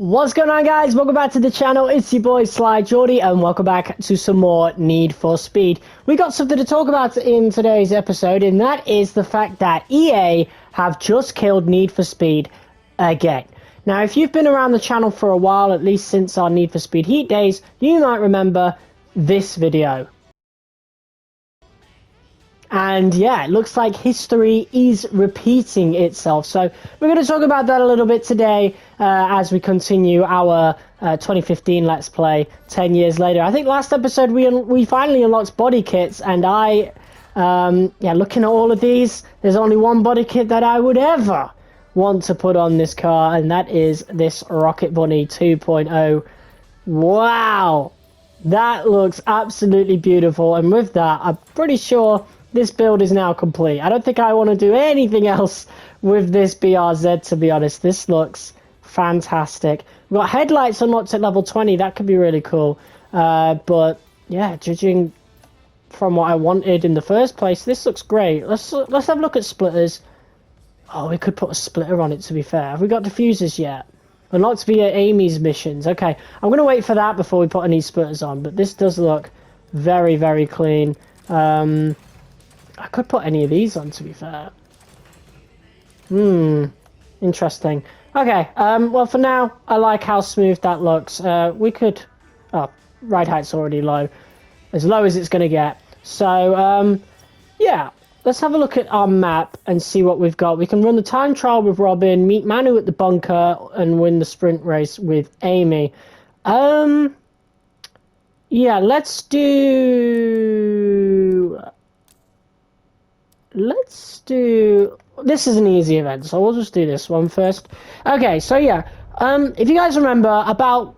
What's going on, guys? Welcome back to the channel. It's your boy Sly Jordy, and welcome back to some more Need for Speed. We got something to talk about in today's episode, and that is the fact that EA have just killed Need for Speed again. Now, if you've been around the channel for a while, at least since our Need for Speed Heat days, you might remember this video. And yeah, it looks like history is repeating itself. So we're going to talk about that a little bit today as we continue our 2015 Let's Play 10 years later. I think last episode we finally unlocked body kits, and looking at all of these, there's only one body kit that I would ever want to put on this car, and that is this Rocket Bunny 2.0. Wow, that looks absolutely beautiful. And with that, I'm pretty sure this build is now complete. I don't think I want to do anything else with this BRZ, to be honest. This looks fantastic. We've got headlights unlocked at level 20. That could be really cool. But yeah, judging from what I wanted in the first place, this looks great. Let's have a look at splitters. Oh, we could put a splitter on it, to be fair. Have we got diffusers yet? Unlocked via Amy's missions. Okay, I'm going to wait for that before we put any splitters on. But this does look very, very clean. I could put any of these on, to be fair. Interesting. Okay, well, for now, I like how smooth that looks. We could... Oh, ride height's already low. As low as it's going to get. So, yeah, let's have a look at our map and see what we've got. We can run the time trial with Robin, meet Manu at the bunker, and win the sprint race with Amy. Yeah, let's do... This is an easy event, so we'll just do this one first. Okay, so yeah, if you guys remember, about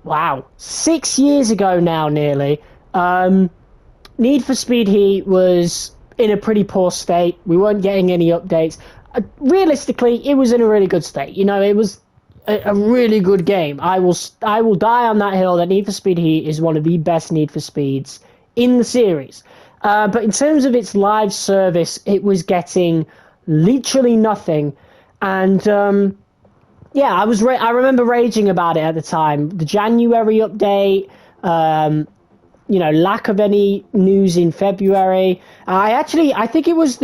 6 years ago now, nearly, Need for Speed Heat was in a pretty poor state. We weren't getting any updates. Realistically, it was in a really good state. You know, it was a really good game. I will die on that hill that Need for Speed Heat is one of the best Need for Speeds in the series. But in terms of its live service, it was getting literally nothing. And yeah, I remember raging about it at the time. The January update, lack of any news in February. I think it was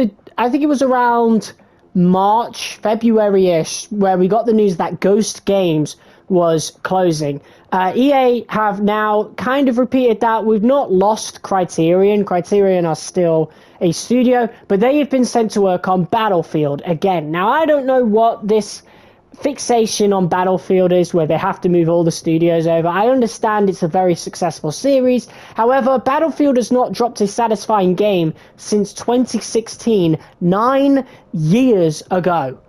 around March, February-ish, where we got the news that Ghost Games was closing. EA have now kind of repeated that. We've not lost Criterion. Criterion are still a studio, but they have been sent to work on Battlefield again. Now, I don't know what this fixation on Battlefield is, where they have to move all the studios over. I understand it's a very successful series. However, Battlefield has not dropped a satisfying game since 2016, 9 years ago.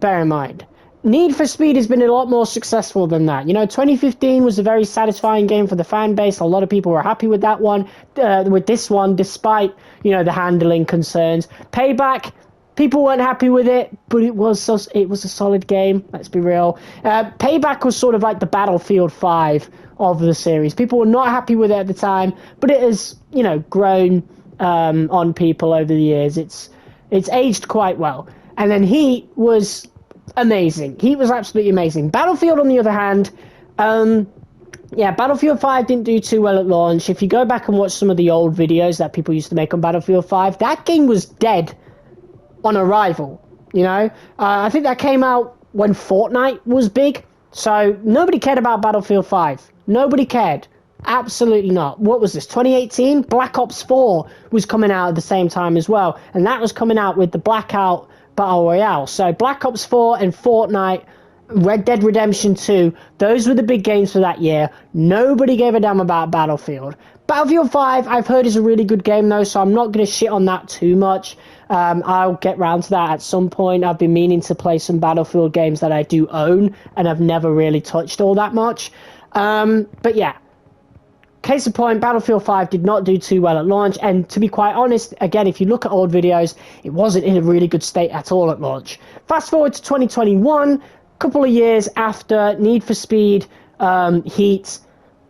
Bear in mind. Need for Speed has been a lot more successful than that. You know, 2015 was a very satisfying game for the fan base. A lot of people were happy with that one, with this one, despite, the handling concerns. Payback, people weren't happy with it, but it was a solid game, let's be real. Payback was sort of like the Battlefield 5 of the series. People were not happy with it at the time, but it has, grown on people over the years. It's aged quite well. And then Heat was amazing. Heat was absolutely amazing. Battlefield, on the other hand, Battlefield 5 didn't do too well at launch. If you go back and watch some of the old videos that people used to make on Battlefield 5, that game was dead on arrival, I think that came out when Fortnite was big, so nobody cared about Battlefield 5. Nobody cared. Absolutely not. What was this, 2018? Black Ops 4 was coming out at the same time as well, and that was coming out with the Blackout Battle Royale. So Black Ops 4 and Fortnite, Red Dead Redemption 2, those were the big games for that year. Nobody gave a damn about Battlefield. Battlefield 5, I've heard, is a really good game, though, so I'm not going to shit on that too much. I'll get round to that at some point. I've been meaning to play some Battlefield games that I do own, and I've never really touched all that much. But yeah, case in point, Battlefield 5 did not do too well at launch, and to be quite honest, again, if you look at old videos, it wasn't in a really good state at all at launch. Fast forward to 2021, a couple of years after Need for Speed Heat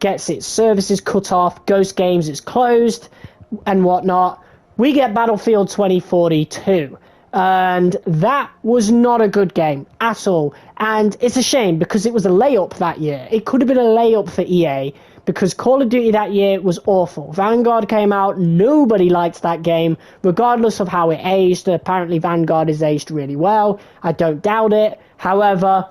gets its services cut off, Ghost Games is closed, and whatnot, we get Battlefield 2042. And that was not a good game at all. And it's a shame because it was a layup that year. It could have been a layup for EA because Call of Duty that year was awful. Vanguard came out, nobody liked that game, regardless of how it aged. Apparently Vanguard has aged really well. I don't doubt it. However,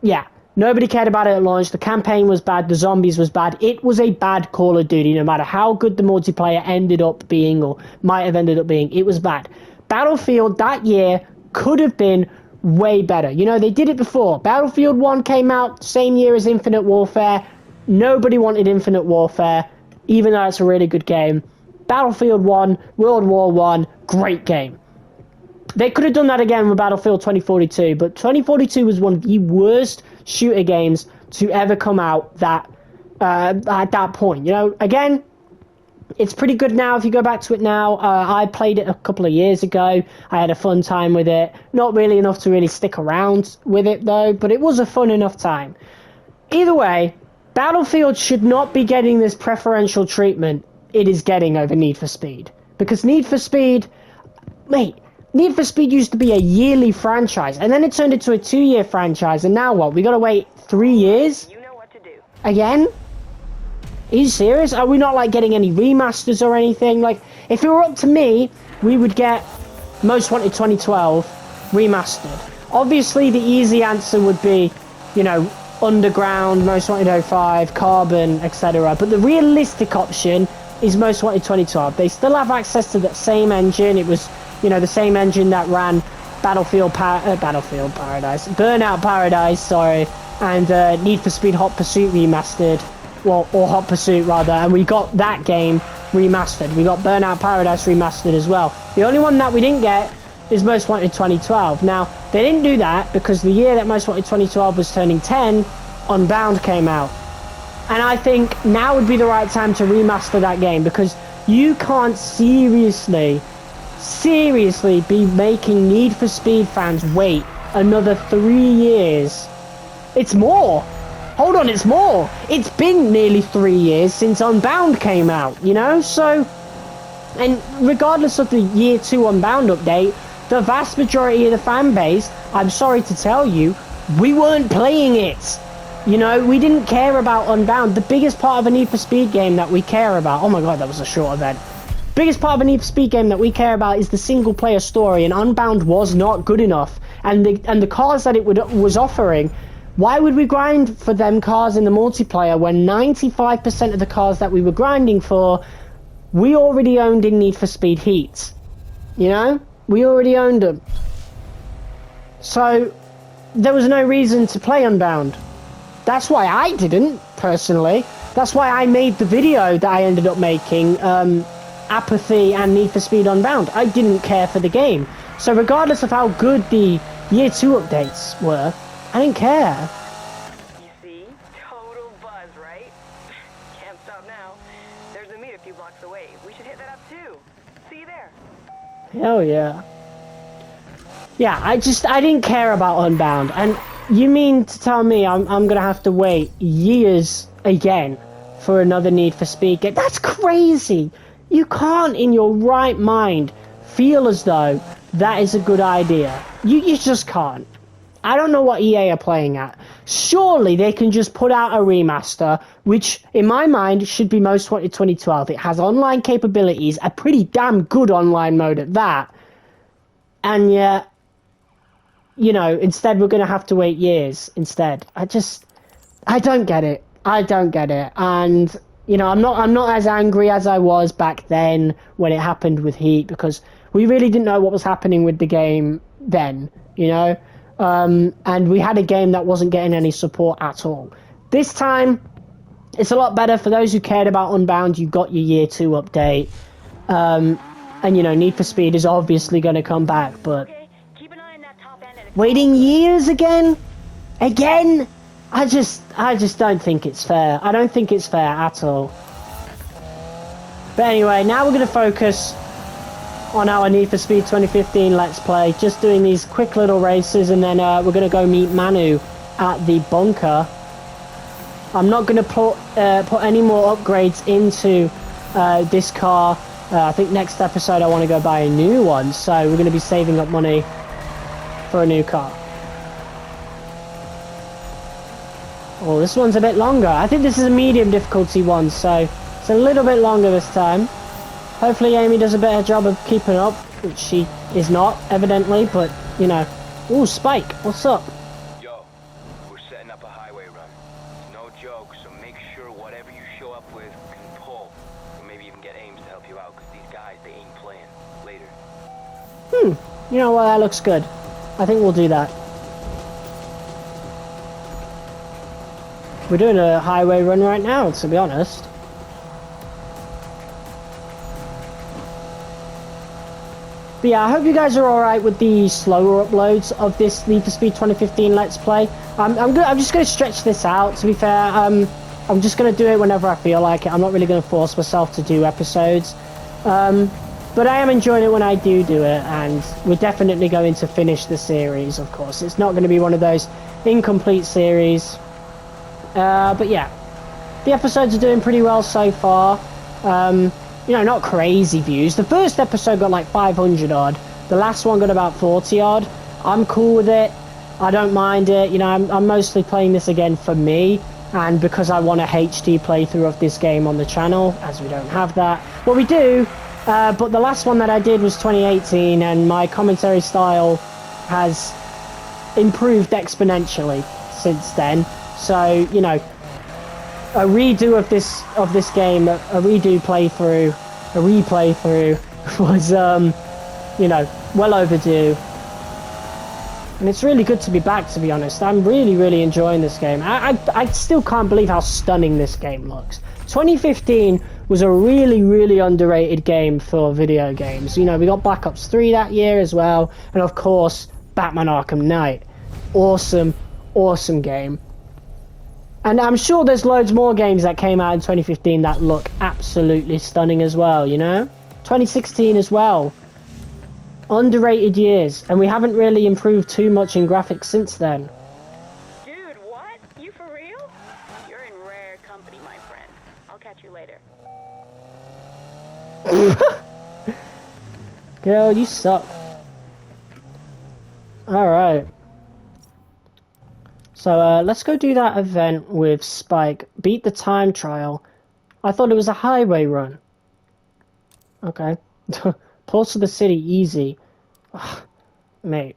yeah, nobody cared about it at launch. The campaign was bad. The zombies was bad. It was a bad Call of Duty, no matter how good the multiplayer ended up being or might have ended up being. It was bad. Battlefield that year could have been way better. You know, they did it before. Battlefield 1 came out same year as Infinite Warfare. Nobody wanted Infinite Warfare, even though it's a really good game. Battlefield 1, World War 1, great game. They could have done that again with Battlefield 2042, but 2042 was one of the worst shooter games to ever come out that at that point. You know, again, it's pretty good now if you go back to it now. I played it a couple of years ago. I had a fun time with it. Not really enough to really stick around with it, though, but it was a fun enough time. Either way, Battlefield should not be getting this preferential treatment it is getting over Need for Speed. Because Need for Speed... Mate, Need for Speed used to be a yearly franchise, and then it turned into a 2-year franchise, and now what? We gotta wait 3 years? You know what to do. Again? Are you serious? Are we not, like, getting any remasters or anything? Like, if it were up to me, we would get Most Wanted 2012 remastered. Obviously, the easy answer would be, you know, Underground, Most Wanted 05, Carbon, etc. But the realistic option is Most Wanted 2012. They still have access to that same engine. It was, you know, the same engine that ran Burnout Paradise, sorry, and Need for Speed Hot Pursuit remastered, well, or Hot Pursuit rather, and we got that game remastered. We got Burnout Paradise remastered as well. The only one that we didn't get is Most Wanted 2012. Now, they didn't do that because the year that Most Wanted 2012 was turning 10, Unbound came out. And I think now would be the right time to remaster that game because you can't seriously be making Need for Speed fans wait another 3 years. It's more. Hold on, it's more. It's been nearly 3 years since Unbound came out, you know? So, and regardless of the year 2 Unbound update, the vast majority of the fan base, I'm sorry to tell you, we weren't playing it. You know, we didn't care about Unbound. The biggest part of a Need for Speed game that we care about, oh my god, that was a short event. Biggest part of a Need for Speed game that we care about is the single player story, and Unbound was not good enough. And the cars that it was offering, why would we grind for them cars in the multiplayer when 95% of the cars that we were grinding for, we already owned in Need for Speed Heat? You know? We already owned them. So, there was no reason to play Unbound. That's why I didn't, personally. That's why I made the video that I ended up making, Apathy and Need for Speed Unbound. I didn't care for the game. So regardless of how good the Year 2 updates were, I didn't care. You see? Total buzz, right? Can't stop now. There's a meet a few blocks away. We should hit that up too. See you there. Hell yeah. Yeah, I didn't care about Unbound. And you mean to tell me I'm gonna have to wait years again for another Need for Speed game? That's crazy! You can't in your right mind feel as though that is a good idea. You just can't. I don't know what EA are playing at. Surely they can just put out a remaster, which in my mind should be Most Wanted 2012. It has online capabilities, a pretty damn good online mode at that. And yet, you know, instead we're going to have to wait years instead. I don't get it. I don't get it. And, you know, I'm not as angry as I was back then when it happened with Heat, because we really didn't know what was happening with the game then, you know? And we had a game that wasn't getting any support at all. This time, it's a lot better. For those who cared about Unbound, you got your Year 2 update. And, you know, Need for Speed is obviously going to come back, but waiting years again? Again? I just don't think it's fair. I don't think it's fair at all. But anyway, now we're going to focus on our Need for Speed 2015 Let's Play. Just doing these quick little races, and then we're going to go meet Manu at the bunker. I'm not going to put any more upgrades into this car. I think next episode I want to go buy a new one, so we're going to be saving up money for a new car. Oh, this one's a bit longer. I think this is a medium difficulty one, so it's a little bit longer this time. Hopefully Amy does a better job of keeping up, which she is not, evidently, but, you know. Ooh, Spike, what's up? Yo, we're setting up a highway run. It's no joke, so make sure whatever you show up with can pull. Or maybe even get Ames to help you out, because these guys, they ain't playing. Later. You know what, that looks good. I think we'll do that. We're doing a highway run right now, to be honest. But yeah, I hope you guys are alright with the slower uploads of this Need for Speed 2015 Let's Play. I'm just going to stretch this out, to be fair. I'm just going to do it whenever I feel like it. I'm not really going to force myself to do episodes. But I am enjoying it when I do it, and we're definitely going to finish the series, of course. It's not going to be one of those incomplete series. But yeah, the episodes are doing pretty well so far. You know, not crazy views. The first episode got like 500 odd. The last one got about 40 odd. I'm cool with it. I don't mind it. You know, I'm mostly playing this again for me, and because I want a HD playthrough of this game on the channel, as we don't have that. Well, we do, but the last one that I did was 2018, and my commentary style has improved exponentially since then. So, you know, a redo of this game, a redo playthrough, a replay through was, you know, well overdue. And it's really good to be back, to be honest. I'm really, really enjoying this game. I still can't believe how stunning this game looks. 2015 was a really, really underrated game for video games. You know, we got Black Ops 3 that year as well. And of course, Batman Arkham Knight. Awesome, awesome game. And I'm sure there's loads more games that came out in 2015 that look absolutely stunning as well, you know? 2016 as well. Underrated years, and we haven't really improved too much in graphics since then. Dude, what? You for real? You're in rare company, my friend. I'll catch you later. Girl, you suck. Alright. So, let's go do that event with Spike. Beat the time trial. I thought it was a highway run. Okay. Pulse to the city, easy. Ugh, mate,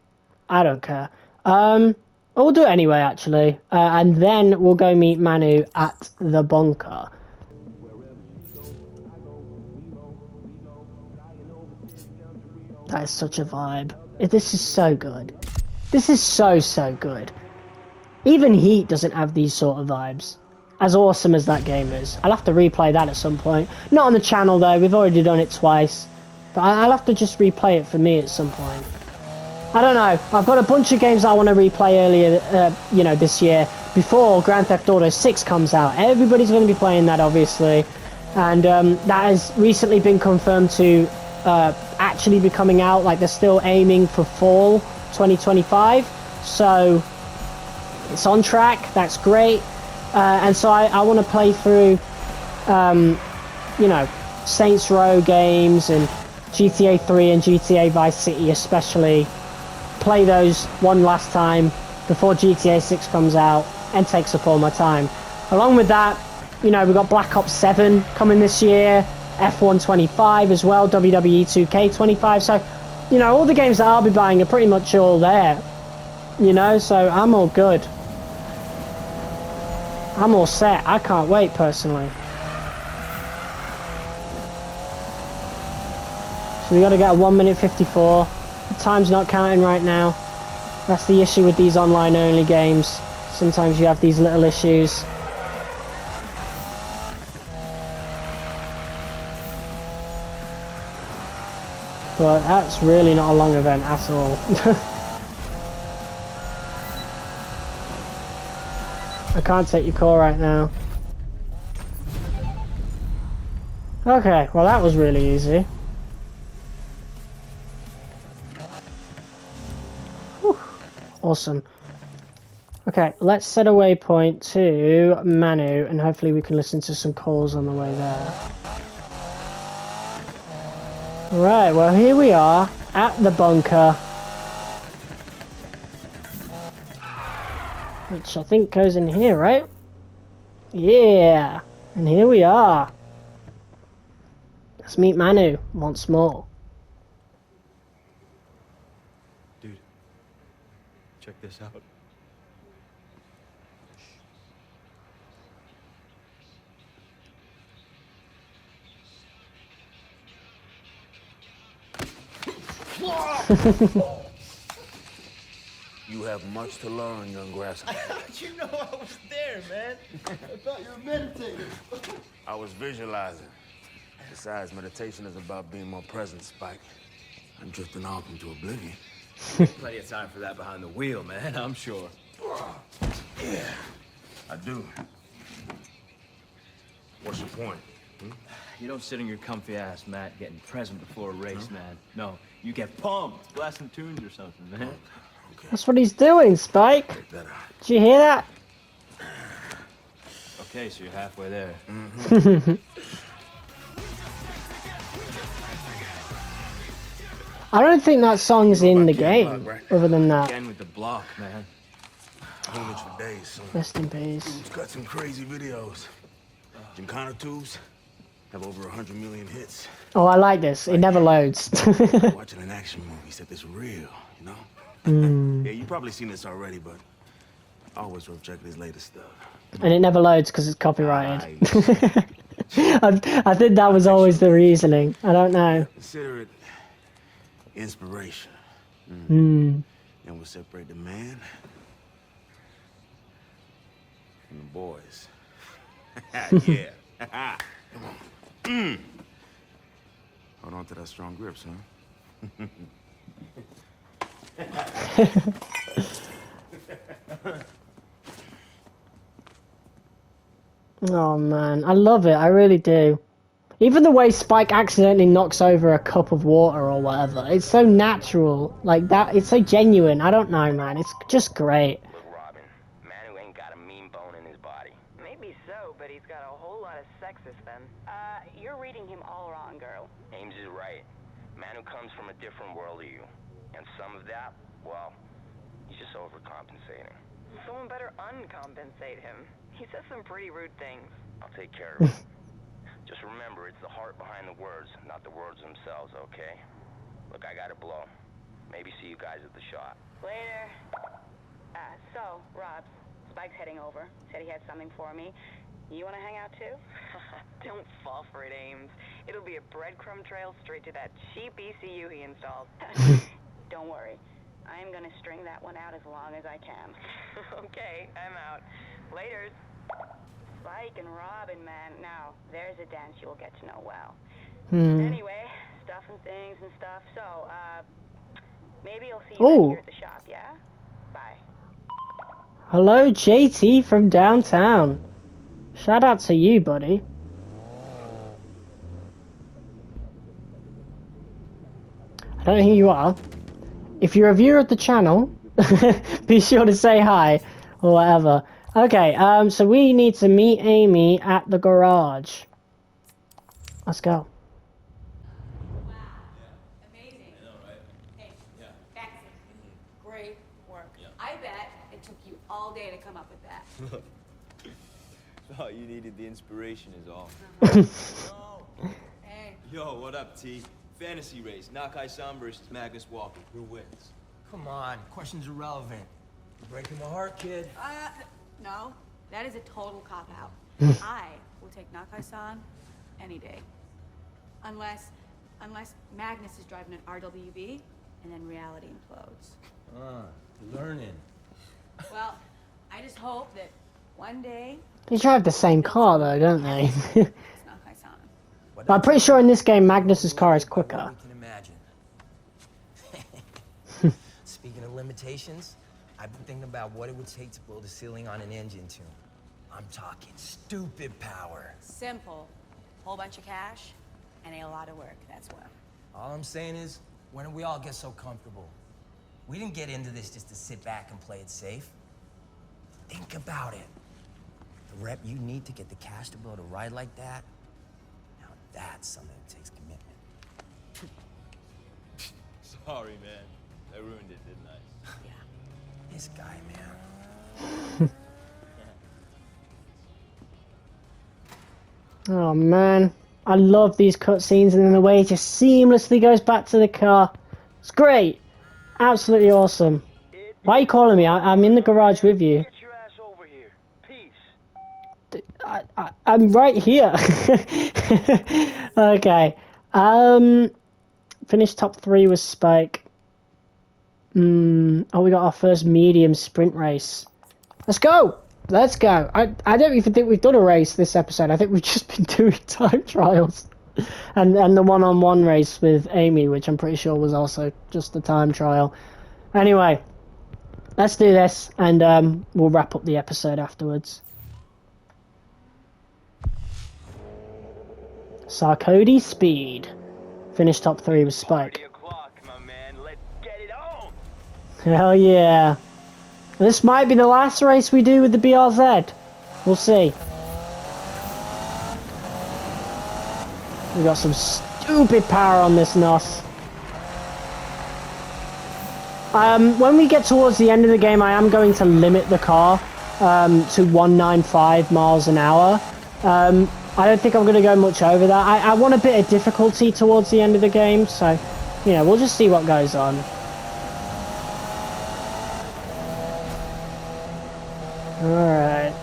I don't care. We'll do it anyway, actually. And then we'll go meet Manu at the bunker. That is such a vibe. This is so good. This is so good. Even Heat doesn't have these sort of vibes. As awesome as that game is. I'll have to replay that at some point. Not on the channel though, we've already done it twice. But I'll have to just replay it for me at some point. I don't know, I've got a bunch of games I want to replay earlier, you know, this year. Before Grand Theft Auto 6 comes out. Everybody's going to be playing that, obviously. And that has recently been confirmed to actually be coming out. Like, they're still aiming for fall 2025. So it's on track, that's great. And so I want to play through, you know, Saints Row games and GTA 3 and GTA Vice City especially. Play those one last time before GTA 6 comes out and takes up all my time. Along with that, you know, we've got Black Ops 7 coming this year, F1 25 as well, WWE 2K 25. So, you know, all the games that I'll be buying are pretty much all there. You know, so I'm all good. I'm all set. I can't wait, personally. So we got to get a 1 minute 54. The time's not counting right now. That's the issue with these online-only games. Sometimes you have these little issues. But that's really not a long event at all. I can't take your call right now. Okay, well that was really easy. Whew. Awesome. Okay, let's set a waypoint to Manu, and hopefully we can listen to some calls on the way there. Right, well here we are, at the bunker. which I think goes in here, right? Yeah, and here we are. Let's meet Manu once more. Dude, check this out. You have much to learn, young grasshopper. How'd you know I was there, man? I thought you were meditating. I was visualizing. Besides, meditation is about being more present, Spike. I'm drifting off into oblivion. Plenty of time for that behind the wheel, man, I'm sure. Yeah, I do. What's your point? You don't sit on your comfy ass, Matt, getting present before a race, man. No, you get pumped, blast some tunes or something, man. Okay, That's what he's doing, Spike. take that out. Did you hear that? Okay, so you're halfway there. I don't think that song's in the Kid game, Rock, right? other than that. Again with the block, man. Homeless for days, son. Rest in peace. Dude's got some crazy videos. Gymkhana tubes have over 100 million hits. Oh, I like this. It never loads. Watching an action movie, except it's real, you know? Mm. Yeah, you've probably seen this already, but I always love checking his latest stuff. And it never loads because it's copyrighted. Nice. I think that was always the reasoning. I don't know. Consider it inspiration. Hmm. And we'll separate the man from the boys. Yeah. Come on. Hold on to that strong grip, son. Oh man, I love it. I really do. Even the way Spike accidentally knocks over a cup of water or whatever, it's so natural. Like that, it's so genuine. I don't know, man. It's just great. Look, Robin, Manu ain't got a mean bone in his body. Maybe so, but he's got a whole lot of sexist then. You're reading him all wrong, girl. Ames is right. Manu comes from a different world to you. And some of that, well, he's just overcompensating. Someone better uncompensate him. He says some pretty rude things. I'll take care of it. Just remember, it's the heart behind the words, not the words themselves, okay? Look, I gotta blow. Maybe see you guys at the shop. Later. So, Robs, Spike's heading over. Said he had something for me. You want to hang out too? Don't fall for it, Ames. It'll be a breadcrumb trail straight to that cheap ECU he installed. Don't worry. I am gonna string that one out as long as I can. Okay, I'm out. Laters. Spike and Robin, man. Now, there's a dance you'll get to know well. Anyway, stuff and things and stuff. So, maybe I'll see you back here at the shop, yeah? Bye. Hello, JT from downtown. Shout out to you, buddy. I don't know who you are. If you're a viewer of the channel, be sure to say hi or whatever. Okay, so we need to meet Amy at the garage. Let's go. Wow. Amazing. I know, right? Hey, Baxter, great work. I bet it took you all day to come up with that. Thought you needed the inspiration is all. Hey. Yo, what up, T? Fantasy race, Nakai-san versus Magnus Walker. Who wins? Come on, question's irrelevant. You're breaking my heart, kid. No, that is a total cop-out. I will take Nakai-san any day. Unless Magnus is driving an RWB and then reality implodes. Learning. Well, I just hope that one day They drive the same car though, don't they? it's Nakai-san. But I'm pretty sure in this game Magnus's car is quicker. We can imagine. Speaking of limitations, I've been thinking about what it would take to build a ceiling on an engine tune. I'm talking stupid power. Simple. Whole bunch of cash and a lot of work, that's what. All I'm saying is, when did we all get so comfortable? We didn't get into this just to sit back and play it safe. Think about it. The rep you need to get the cash to build a ride like that, now that's something that takes commitment. Sorry, man. I ruined it, didn't I? Yeah. This guy, man. Oh man, I love these cutscenes and then the way it just seamlessly goes back to the car. It's great. Absolutely awesome. Why are you calling me? I'm in the garage with you. Get your ass over here. Peace. I'm right here. Okay. Finished top 3 with Spike. Oh, we got our first medium sprint race. Let's go! Let's go. I don't even think we've done a race this episode. I think we've just been doing time trials. And the one-on-one race with Amy, which I'm pretty sure was also just a time trial. Anyway, let's do this, and we'll wrap up the episode afterwards. Sarkodie Speed. Finished top 3 with Spike. 3 o'clock, my man. Let's get it on. Hell yeah. This might be the last race we do with the BRZ. We'll see. We got some stupid power on this NOS. When we get towards the end of the game, I am going to limit the car to 195 miles an hour. I don't think I'm going to go much over that. I want a bit of difficulty towards the end of the game, so, you know, we'll just see what goes on. Alright.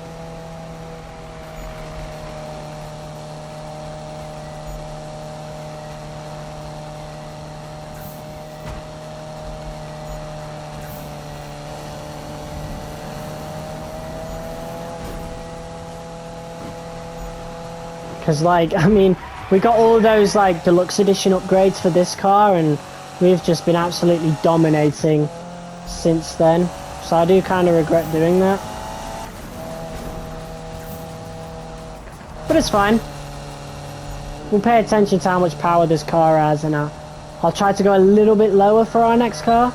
Because, like, I mean, we got all those, like, deluxe edition upgrades for this car, and we've just been absolutely dominating since then. So I do kind of regret doing that. But it's fine. We'll pay attention to how much power this car has, and I'll try to go a little bit lower for our next car.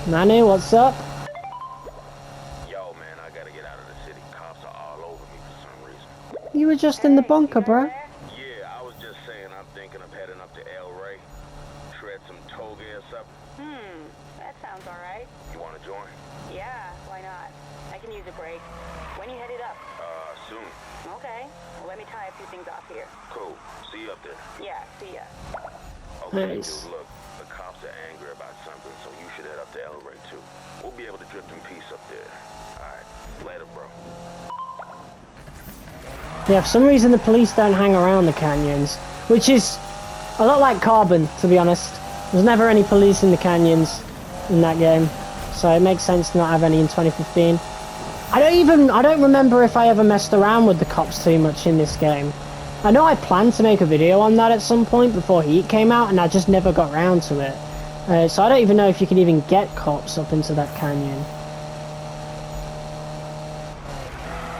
Manu, what's up? Yo, man, I gotta get out of the city. Cops are all over me for some reason. You were just in the bunker, bro. Yeah, I was just saying I'm thinking of heading up to El Rey. Shred some toge or something. That sounds alright. You wanna join? Yeah, why not? I can use a break. When you headed up? Soon. Okay. Well, let me tie a few things off here. Cool. See you up there. Yeah, see ya. Okay, Nice. dude, look. The cops are angry about something, so you should head up to El Rey, too. We'll be able to drift in peace up there. Alright. Later, bro. Yeah, for some reason the police don't hang around the canyons, which is a lot like Carbon, to be honest. There's never any police in the canyons in that game, so it makes sense to not have any in 2015. I don't remember if I ever messed around with the cops too much in this game. I know I planned to make a video on that at some point before Heat came out, and I just never got round to it. So I don't even know if you can even get cops up into that canyon.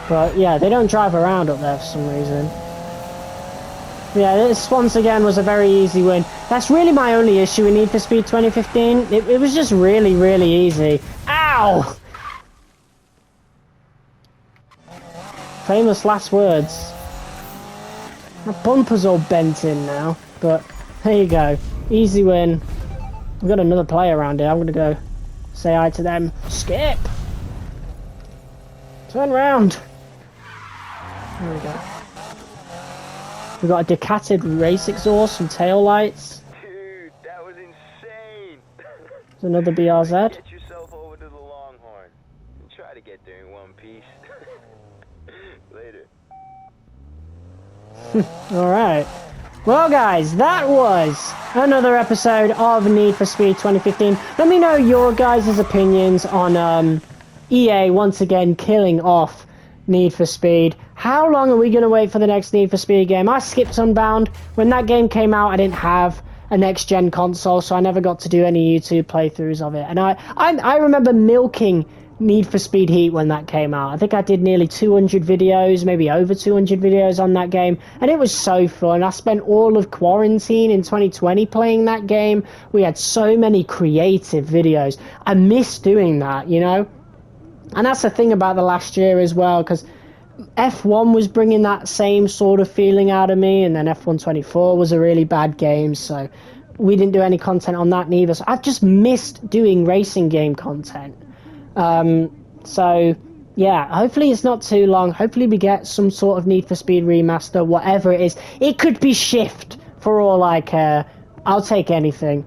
But yeah, they don't drive around up there for some reason. Yeah, this once again was a very easy win. That's really my only issue in Need for Speed 2015. It was just really, really easy. Ow! Famous last words. My bumper's all bent in now, but there you go. Easy win. We've got another player around here. I'm going to go say hi to them. Skip! Turn round. There we go. We've got a decatted race exhaust and tail lights. Dude, that was insane. There's another BRZ. Get yourself over to the Longhorn. And try to get there in one piece. Later. Alright. Well guys, that was another episode of Need for Speed 2015. Let me know your guys' opinions on EA once again killing off Need for Speed. How long are we going to wait for the next Need for Speed game? I skipped Unbound. When that game came out, I didn't have a next-gen console, so I never got to do any YouTube playthroughs of it. And I remember milking Need for Speed Heat when that came out. I think I did nearly 200 videos, maybe over 200 videos on that game, and it was so fun. I spent all of quarantine in 2020 playing that game. We had so many creative videos. I miss doing that, you know? And that's the thing about the last year as well, because F1 was bringing that same sort of feeling out of me, and then F1 24 was a really bad game, so we didn't do any content on that neither. So I've just missed doing racing game content. So yeah, hopefully it's not too long. Hopefully we get some sort of Need for Speed remaster, whatever it is. It could be Shift, for all I care. I'll take anything.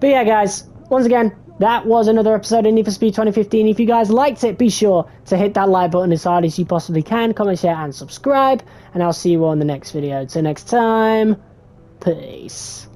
But yeah, guys, once again, that was another episode of Need for Speed 2015. If you guys liked it, be sure to hit that like button as hard as you possibly can. Comment, share, and subscribe. And I'll see you all in the next video. Till next time, peace.